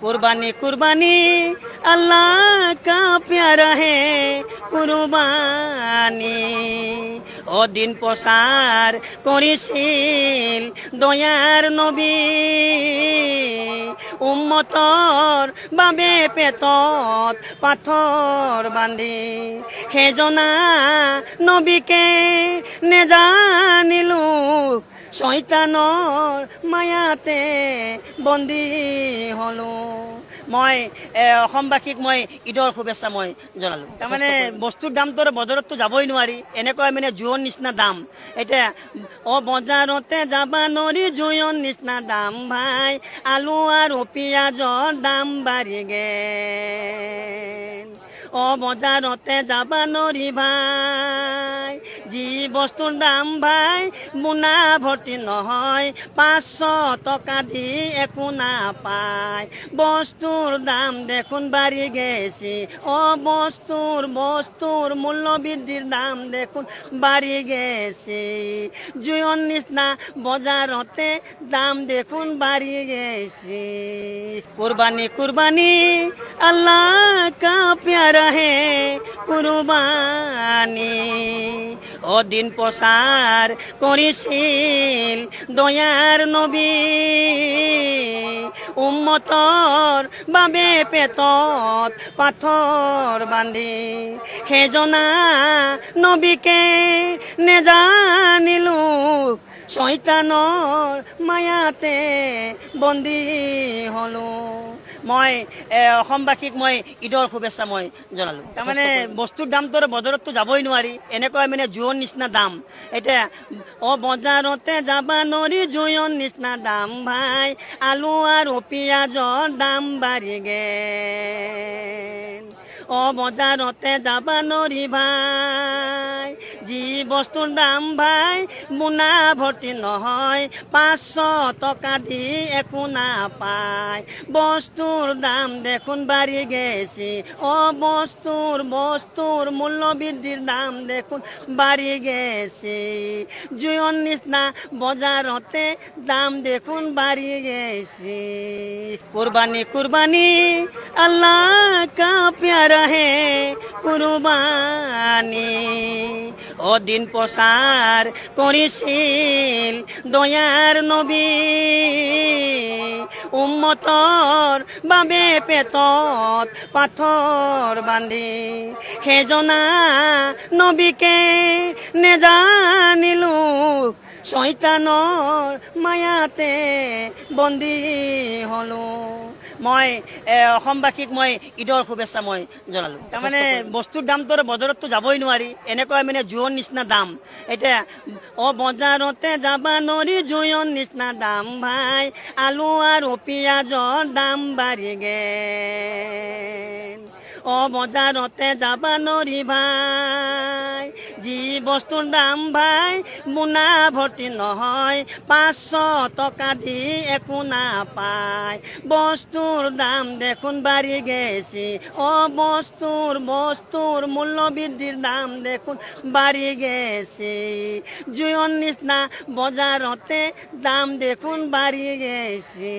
कुर्बानी कुर्बानी अल्लाह का प्यारा है कुर्बानी ও দিন প্রসার করিছিল দয়ার নবী উম্মতৰ বাবে পেটত পাথৰ বান্ধি সেইজনা নবীকে নেজানিলো শয়তানৰ মায়াতে বন্দী হলো মই অসমবাসীক মই ঈদৰ শুভেচ্ছা মই জনালো তাৰমানে বস্তুৰ দামটো বজাৰততো যাবই নোৱাৰি এনেকুৱা মানে জুইৰ নিচিনা দাম এতিয়া বজাৰতে যাবা নৰি জুইৰ নিচিনা দাম ভাই আলু আৰু পিঁয়াজৰ দাম বাঢ়ি গেল বজাৰতে যাবা নৰি ভাই যি বস্তুৰ দাম ভাই মোনা ভৰ্তি নহয় 500 টকা দি একো নাপায় বস্তুৰ দাম দেখোন বাঢ়ি গেছি বস্তুৰ মূল্য বৃদ্ধিৰ দাম দেখোন বাঢ়ি গেছি জুইৰ নিচিনা বজাৰতে দাম দেখোন বাঢ়ি গেছি কুৰ্বানী কুৰ্বানী আল্লাহ কা প্যারা है কুরবানি ও দিন প্রসার করিছিল দয়ার নবী উম্মতৰ বাবে পেটত পাথৰ বান্ধি সেইজনা নবীকে নেজানিলো শয়তানৰ মায়াতে বন্দী হলো মই অসমবাসীক মই ঈদৰ শুভেচ্ছা মই জনালো তাৰমানে বস্তুৰ দামটো বজাৰততো যাবই নোৱাৰি এনেকুৱা মানে জুইৰ নিচিনা দাম এতিয়া বজাৰতে যাবা নৰি জুইৰ নিচিনা দাম ভাই আলু আৰু পিঁয়াজৰ দাম বাঢ়ি গেল বজাৰতে যাবা নৰি ভাই যি বস্তুৰ দাম ভাই মোনা ভৰ্তি নহয় 500 টকা দি একো নাপায় বস্তুৰ দাম দেখোন বাঢ়ি গেছি বস্তুৰ মূল্য বৃদ্ধিৰ দাম দেখোন বাঢ়ি গেছি জুইৰ নিচিনা বজাৰতে দাম দেখোন বাঢ়ি গেছি কুৰ্বানী কুৰ্বানী আল্লাহ কা প্যারা है কুরবানি ও দিন প্রসার করিছিল দয়ার নবী উম্মতৰ বাবে পেটত পাথৰ বান্ধি সেইজনা নবীকে নেজানিলো শয়তানৰ মায়াতে বন্দী হলো মই অসমবাসীক মই ঈদৰ শুভেচ্ছা মই জনালো তাৰমানে বস্তুৰ দামটো বজাৰততো যাবই নোৱাৰি এনেকুৱা মানে জুইৰ নিচিনা দাম এতিয়া বজাৰতে যাবা নৰি জুইৰ নিচিনা দাম ভাই আলু আৰু পিঁয়াজৰ দাম বাঢ়ি গেল বজাৰতে যাবা নৰি ভাই যি বস্তুৰ দাম ভাই মোনা ভৰ্তি নহয় 500 টকা দি একো নাপায় বস্তুৰ দাম দেখোন বাঢ়ি গেছি বস্তুৰ মূল্য বৃদ্ধিৰ দাম দেখোন বাঢ়ি গেছি জুইৰ নিচিনা বজাৰতে দাম দেখোন বাঢ়ি গেছি